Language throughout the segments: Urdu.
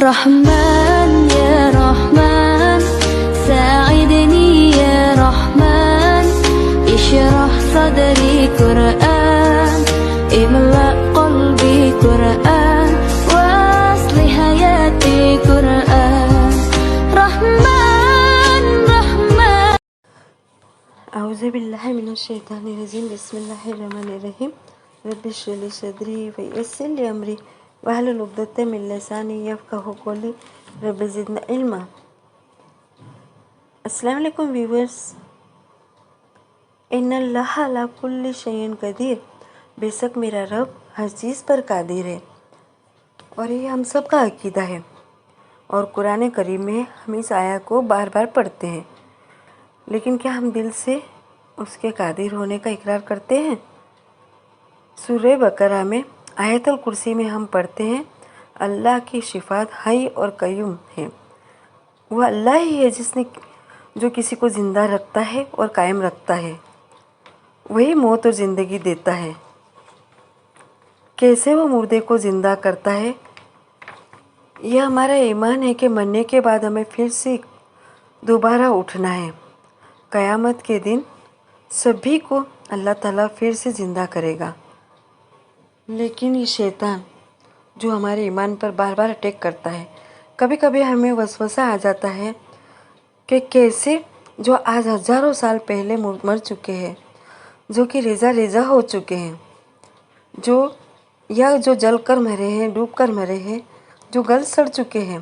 رحمن يا رحمن ساعدني يا رحمن اشرح صدري قرآن املأ قلبي قرآن واصلح حياتي قرآن رحمن رحمن أعوذ بالله من الشيطان الرجيم بسم الله الرحمن الرحيم رب اشرح لي صدري ويسر لي أمري واحلل عقدة من لساني يفقهوا قولي رب زدنا علما. السلام علیکم ویورز. ان اللہ علی کل شیء قدیر، بے شک میرا رب ہر چیز پر قادر ہے، اور یہ ہم سب کا عقیدہ ہے. اور قرآن کریم میں ہم اس آیت کو بار بار پڑھتے ہیں، لیکن کیا ہم دل سے اس کے قادر ہونے کا اقرار کرتے ہیں؟ سورہ بقرہ میں آیت الکرسی میں ہم پڑھتے ہیں اللہ کی صفات حی اور قیوم ہے. وہ اللہ ہی ہے جو کسی کو زندہ رکھتا ہے اور قائم رکھتا ہے، وہی موت اور زندگی دیتا ہے. کیسے وہ مردے کو زندہ کرتا ہے؟ یہ ہمارا ایمان ہے کہ مرنے کے بعد ہمیں پھر سے دوبارہ اٹھنا ہے. قیامت کے دن سبھی کو اللہ تعالیٰ پھر سے زندہ کرے گا. لیکن یہ شیطان جو ہمارے ایمان پر بار بار اٹیک کرتا ہے، کبھی کبھی ہمیں وسوسہ آ جاتا ہے کہ کیسے جو آج ہزاروں سال پہلے مر چکے ہیں، جو کہ ریزہ ریزہ ہو چکے ہیں، جو جل کر مرے ہیں، ڈوب کر مرے ہیں، جو گل سڑ چکے ہیں،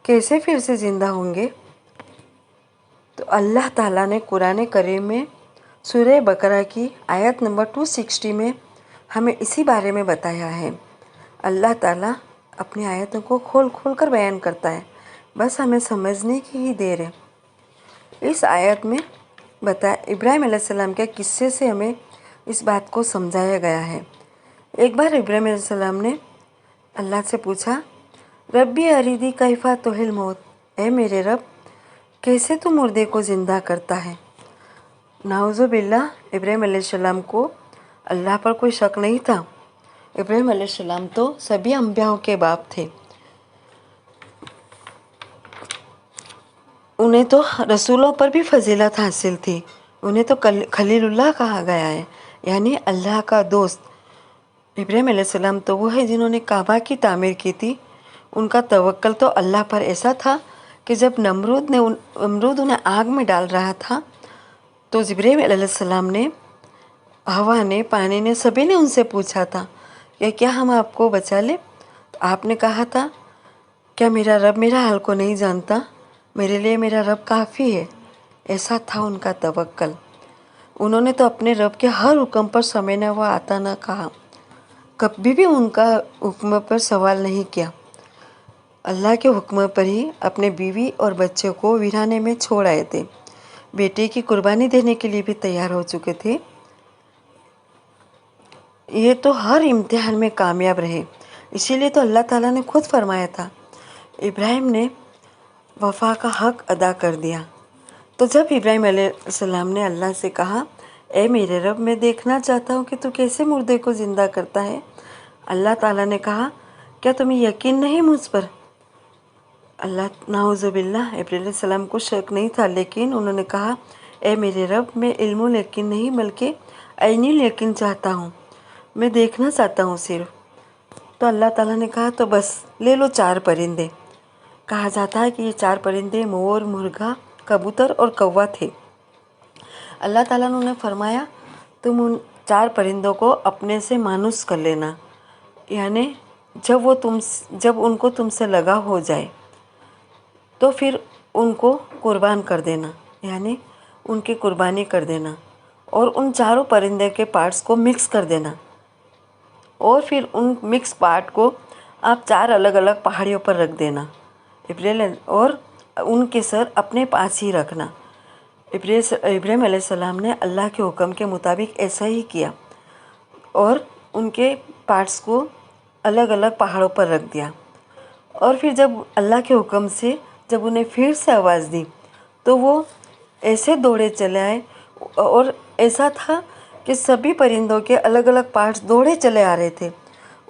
کیسے پھر سے زندہ ہوں گے؟ تو اللہ تعالیٰ نے قرآن کریم میں سورہ بقرہ کی آیت نمبر 260 میں ہمیں اسی بارے میں بتایا ہے. اللہ تعالیٰ اپنی آیتوں کو کھول کھول کر بیان کرتا ہے، بس ہمیں سمجھنے کی ہی دیر ہے. اس آیت میں ابراہیم علیہ السلام کے قصے سے ہمیں اس بات کو سمجھایا گیا ہے. ایک بار ابراہیم علیہ السلام نے اللہ سے پوچھا، ربی ارینی کیف تحیی الموت، اے میرے رب کیسے تو مردے کو زندہ کرتا ہے؟ نعوذ باللہ، ابراہیم علیہ السلام کو اللہ پر کوئی شک نہیں تھا. ابراہیم علیہ السلام تو سبھی انبیاء کے باپ تھے. انہیں تو رسولوں پر بھی فضیلت حاصل تھی. انہیں تو خلیل اللہ کہا گیا ہے، یعنی اللہ کا دوست. ابراہیم علیہ السلام تو وہ ہے جنہوں نے کعبہ کی تعمیر کی تھی. ان کا توکل تو اللہ پر ایسا تھا کہ جب نمرود انہیں آگ میں ڈال رہا تھا تو ابراہیم علیہ السلام نے، ہوا نے، پانی نے، سبھی نے ان سے پوچھا تھا کہ کیا ہم آپ کو بچا لیں؟ تو آپ نے کہا تھا، کیا میرا رب میرا حال کو نہیں جانتا؟ میرے لیے میرا رب کافی ہے. ایسا تھا ان کا توکل. انہوں نے تو اپنے رب کے ہر حکم پر سمعنا و اطعنا کہا، کبھی بھی ان کا حکم پر سوال نہیں کیا. اللہ کے حکم پر ہی اپنے بیوی اور بچے کو ویرانے میں چھوڑ آئے تھے. بیٹے کی قربانی دینے کے لیے بھی تیار ہو چکے تھے. یہ تو ہر امتحان میں کامیاب رہے. اسی لیے تو اللہ تعالیٰ نے خود فرمایا تھا، ابراہیم نے وفا کا حق ادا کر دیا. تو جب ابراہیم علیہ السلام نے اللہ سے کہا، اے میرے رب میں دیکھنا چاہتا ہوں کہ تو کیسے مردے کو زندہ کرتا ہے، اللہ تعالیٰ نے کہا، کیا تمہیں یقین نہیں مجھ پر؟ نعوذ باللہ، ابراہیم علیہ السلام کو شک نہیں تھا، لیکن انہوں نے کہا، اے میرے رب میں علم الیقین نہیں بلکہ عینی الیقین چاہتا ہوں، میں دیکھنا چاہتا ہوں صرف. تو اللہ تعالیٰ نے کہا، تو بس لے لو 4 پرندے. کہا جاتا ہے کہ یہ 4 پرندے مور، مرغا، کبوتر اور کوّا تھے. اللہ تعالیٰ نے انہیں فرمایا، تم ان 4 پرندوں کو اپنے سے مانوس کر لینا، یعنی جب ان کو تم سے لگا ہو جائے تو پھر ان کو قربان کر دینا، یعنی ان کی قربانی کر دینا، اور ان 4 پرندے کے پارٹس کو مکس کر دینا، اور پھر ان مکس پارٹ کو آپ 4 الگ الگ پہاڑیوں پر رکھ دینا، اور ان کے سر اپنے پاس ہی رکھنا. ابراہیم علیہ السلام نے اللہ کے حکم کے مطابق ایسا ہی کیا اور ان کے پارٹس کو الگ الگ پہاڑوں پر رکھ دیا. اور پھر جب اللہ کے حکم سے جب انہیں پھر سے آواز دی تو وہ ایسے دوڑے چلے آئے، اور ایسا تھا کہ سبھی پرندوں کے الگ الگ پارٹس دوڑے چلے آ رہے تھے.